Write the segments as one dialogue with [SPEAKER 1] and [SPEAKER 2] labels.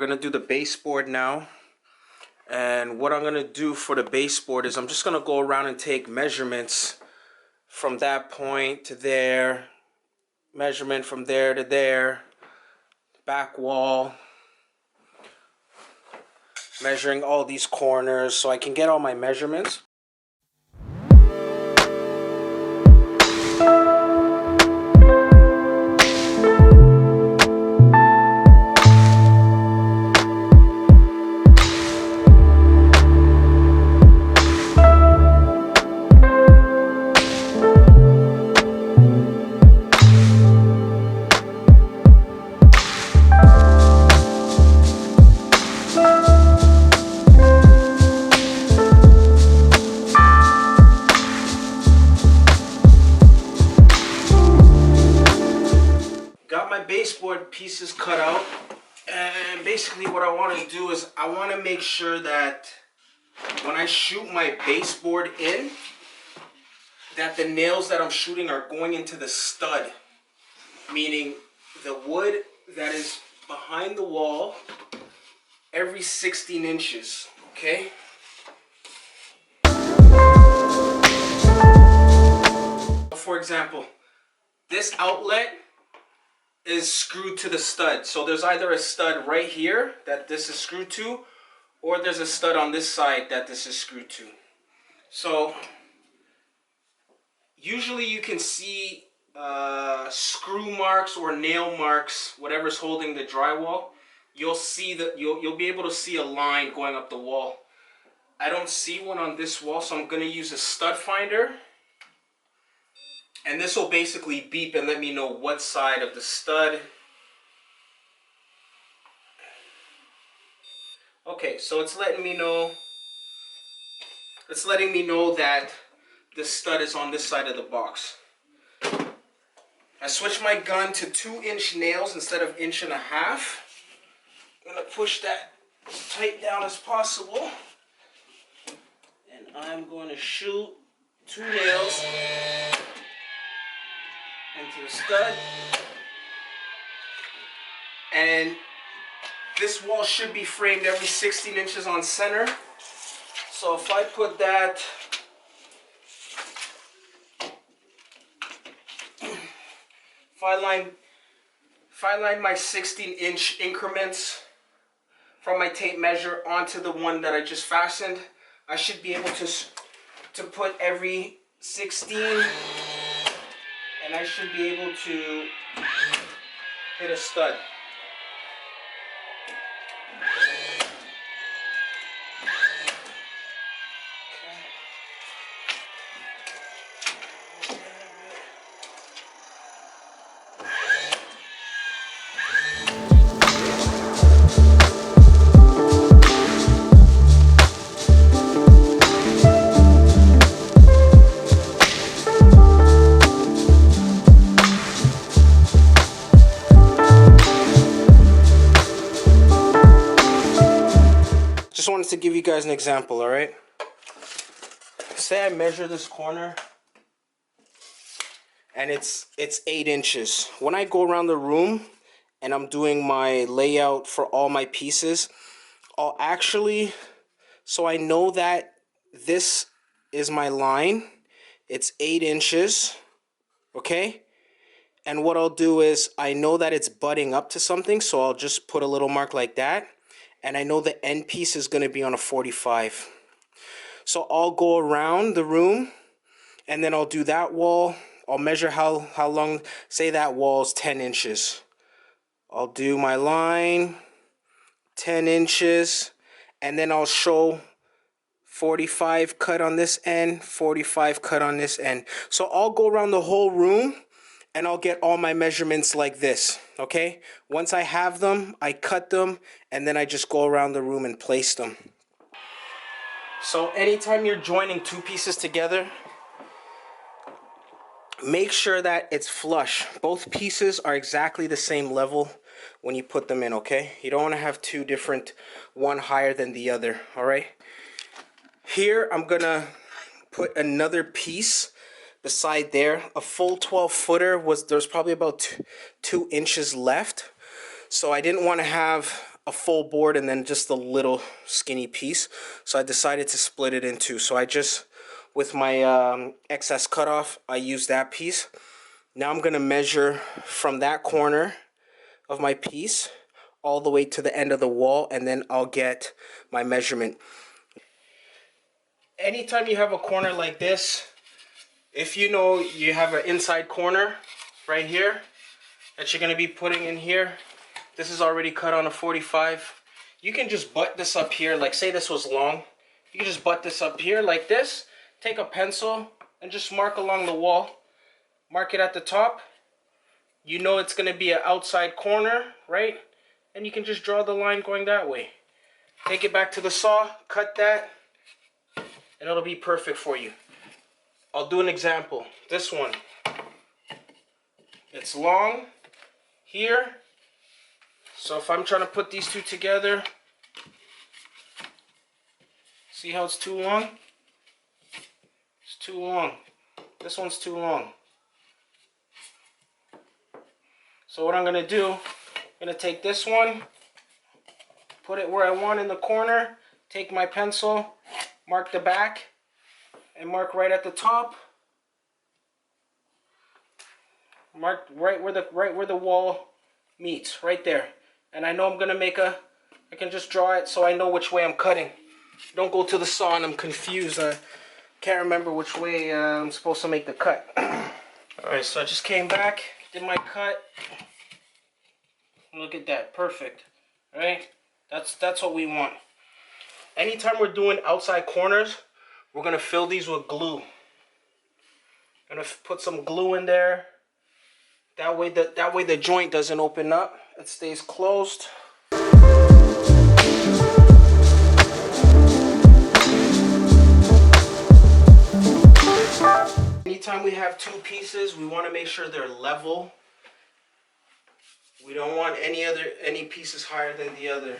[SPEAKER 1] gonna do the baseboard now. And what I'm gonna do for the baseboard is I'm just gonna go around and take measurements from that point to there, measurement from there to there, back wall, measuring all these corners so I can get all my measurements. Baseboard pieces cut out, and basically what I want to do is I want to make sure that when I shoot my baseboard in, that the nails that I'm shooting are going into the stud, meaning the wood that is behind the wall every 16 inches, okay? For example, this outlet is screwed to the stud. So there's either a stud right here that this is screwed to, or there's a stud on this side that this is screwed to. So usually you can see screw marks or nail marks, whatever's holding the drywall. You'll see that you'll be able to see a line going up the wall. I don't see one on this wall, so I'm going to use a stud finder. And this will basically beep and let me know what side of the stud. Okay, so it's letting me know. It's letting me know that the stud is on this side of the box. I switched my gun to 2-inch nails instead of 1.5 inches. I'm gonna push that as tight down as possible. And I'm going to shoot 2 nails into the stud, and this wall should be framed every 16 inches on center. So if I put that, if I line my 16-inch increments from my tape measure onto the one that I just fastened, I should be able to put every 16. And I should be able to hit a stud. Just wanted to give you guys an example, all right? Say I measure this corner and it's 8 inches. When I go around the room and I'm doing my layout for all my pieces, I'll actually, so I know that this is my line, it's 8 inches, okay? And what I'll do is I know that it's butting up to something, so I'll just put a little mark like that. And I know the end piece is going to be on a 45. So I'll go around the room and then I'll do that wall. I'll measure how long, say that wall's 10 inches. I'll do my line, 10 inches, and then I'll show 45 cut on this end, 45 cut on this end. So I'll go around the whole room and I'll get all my measurements like this, okay? Once I have them, I cut them, and then I just go around the room and place them. So anytime you're joining 2 pieces together, make sure that it's flush. Both pieces are exactly the same level when you put them in, okay? You don't want to have 2 different, one higher than the other, all right? Here, I'm gonna put another piece beside there. A full 12-footer there's probably about 2 inches left. So I didn't want to have a full board and then just a little skinny piece. So I decided to split it in two. So I just, with my excess cutoff, I used that piece. Now I'm going to measure from that corner of my piece all the way to the end of the wall, and then I'll get my measurement. Anytime you have a corner like this, if you know you have an inside corner right here that you're going to be putting in here, this is already cut on a 45. You can just butt this up here, like say this was long. You can just butt this up here like this, take a pencil and just mark along the wall. Mark it at the top. You know it's going to be an outside corner, right? And you can just draw the line going that way. Take it back to the saw, cut that, and it'll be perfect for you. I'll do an example. This one, it's long here. So if I'm trying to put these two together, see how it's too long? It's too long. This one's too long. So what I'm going to do, I'm going to take this one, put it where I want in the corner, take my pencil, mark the back, and mark right at the top. Mark right where the wall meets, right there. And I know I'm going to make I can just draw it so I know which way I'm cutting. Don't go to the saw and I'm confused. I can't remember which way I'm supposed to make the cut. Alright, so I just came back, did my cut. Look at that, perfect. Right? That's what we want. Anytime we're doing outside corners, we're gonna fill these with glue. Gonna put some glue in there. That way the joint doesn't open up. It stays closed. Anytime we have two pieces, we want to make sure they're level. We don't want any pieces higher than the other.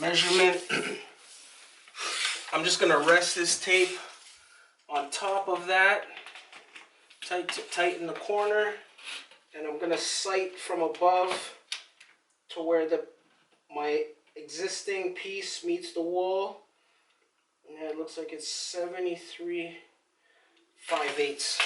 [SPEAKER 1] Measurement. I'm just gonna rest this tape on top of that, tighten the corner, and I'm gonna sight from above to where my existing piece meets the wall. And it looks like it's 73 5/8.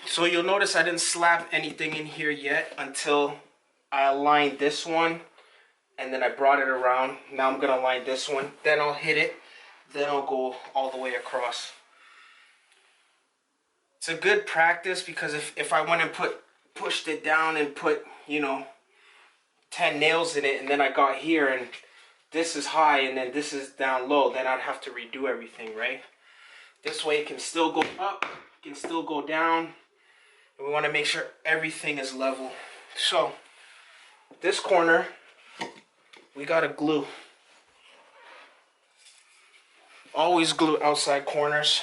[SPEAKER 1] So you'll notice I didn't slap anything in here yet until I aligned this one, and then I brought it around. Now I'm gonna align this one, then I'll hit it. Then I'll go all the way across. It's a good practice because if I went and pushed it down and put, you know, 10 nails in it, and then I got here and this is high and then this is down low, then I'd have to redo everything, right? This way it can still go up, it can still go down, and we want to make sure everything is level. So this corner, we gotta glue. Always glue outside corners.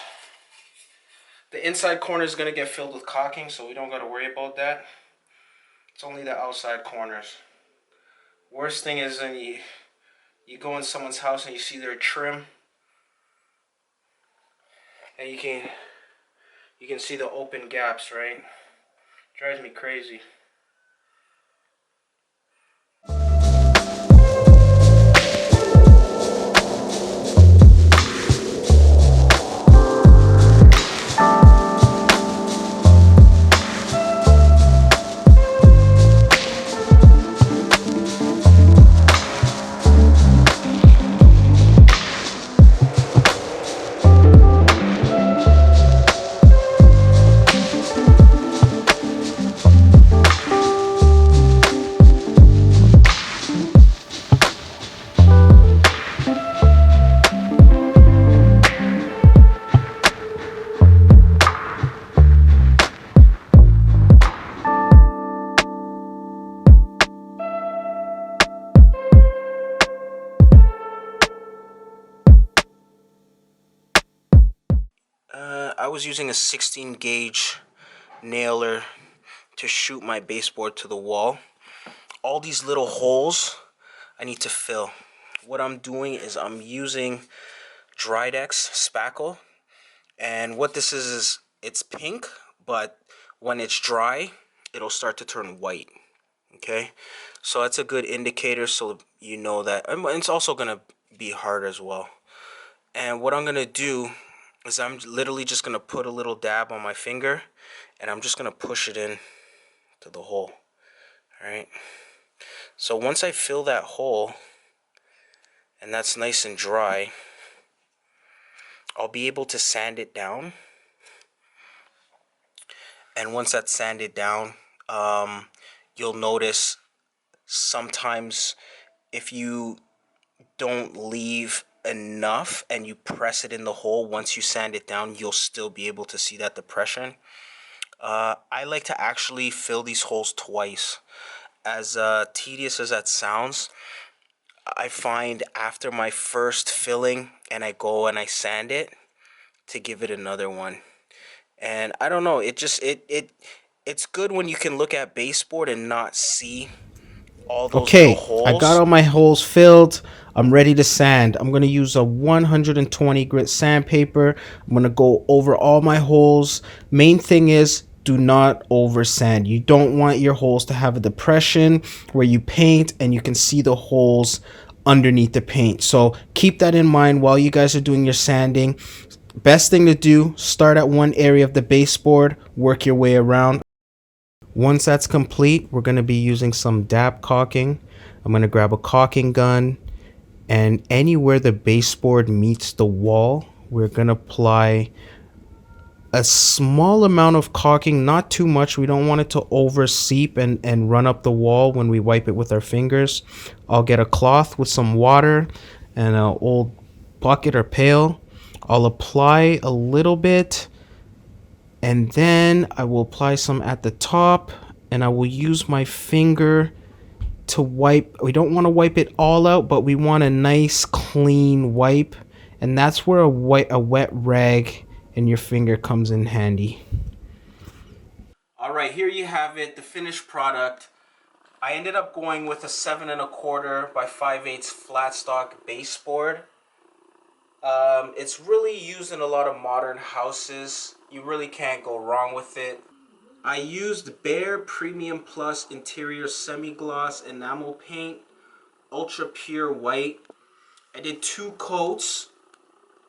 [SPEAKER 1] The inside corner is gonna get filled with caulking, so we don't gotta worry about that. It's only the outside corners. Worst thing is when you go in someone's house and you see their trim, and you can see the open gaps, right? Drives me crazy. I was using a 16 gauge nailer to shoot my baseboard to the wall. All these little holes I need to fill. What I'm doing is I'm using DryDex Spackle, and what this is it's pink, but when it's dry it'll start to turn white. Okay, so that's a good indicator, so you know that. And it's also gonna be hard as well. And what I'm gonna do is I'm literally just gonna put a little dab on my finger, and I'm just gonna push it in to the hole. All right, so once I fill that hole and that's nice and dry, I'll be able to sand it down. And once that's sanded down, you'll notice sometimes if you don't leave enough and you press it in the hole, once you sand it down, you'll still be able to see that depression. I like to actually fill these holes twice. As tedious as that sounds, I find after my first filling and I go and I sand it, to give it another one. And I don't know, it's good when you can look at baseboard and not see all those little
[SPEAKER 2] Okay, I got
[SPEAKER 1] holes.
[SPEAKER 2] all my holes filled. I'm ready to sand. I'm going to use a 120 grit sandpaper. I'm going to go over all my holes. Main thing is do not over sand. You don't want your holes to have a depression where you paint and you can see the holes underneath the paint. So keep that in mind while you guys are doing your sanding. Best thing to do, start at one area of the baseboard, work your way around. Once that's complete, we're going to be using some DAP caulking. I'm going to grab a caulking gun, and anywhere the baseboard meets the wall, we're going to apply a small amount of caulking, not too much. We don't want it to over seep and run up the wall when we wipe it with our fingers. I'll get a cloth with some water and an old bucket or pail. I'll apply a little bit, and then I will apply some at the top, and I will use my finger to wipe. We don't want to wipe it all out, but we want a nice clean wipe, and that's where a wet rag in your finger comes in handy.
[SPEAKER 1] All right, here you have it, the finished product. I ended up going with a 7 1/4 by 5/8 flat stock baseboard. It's really used in a lot of modern houses. You really can't go wrong with it. I used Behr Premium Plus Interior Semi-Gloss Enamel Paint, Ultra Pure White. I did 2 coats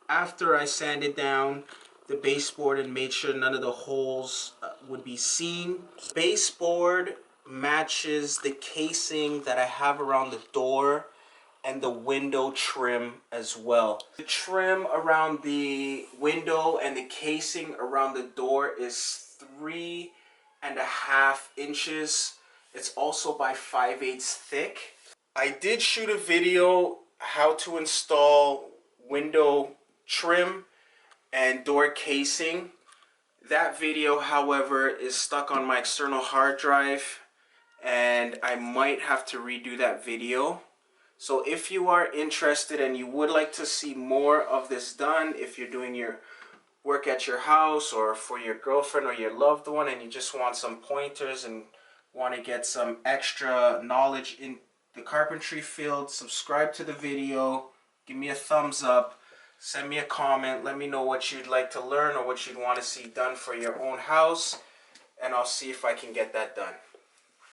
[SPEAKER 1] after I sanded down the baseboard and made sure none of the holes would be seen. Baseboard matches the casing that I have around the door and the window trim as well. The trim around the window and the casing around the door is 3.5 inches. It's also by 5/8 thick. I did shoot a video how to install window trim and door casing. That video, however, is stuck on my external hard drive, and I might have to redo that video. So if you are interested and you would like to see more of this done, if you're doing your work at your house or for your girlfriend or your loved one and you just want some pointers and want to get some extra knowledge in the carpentry field, subscribe to the video, give me a thumbs up, send me a comment, let me know what you'd like to learn or what you'd want to see done for your own house, and I'll see if I can get that done.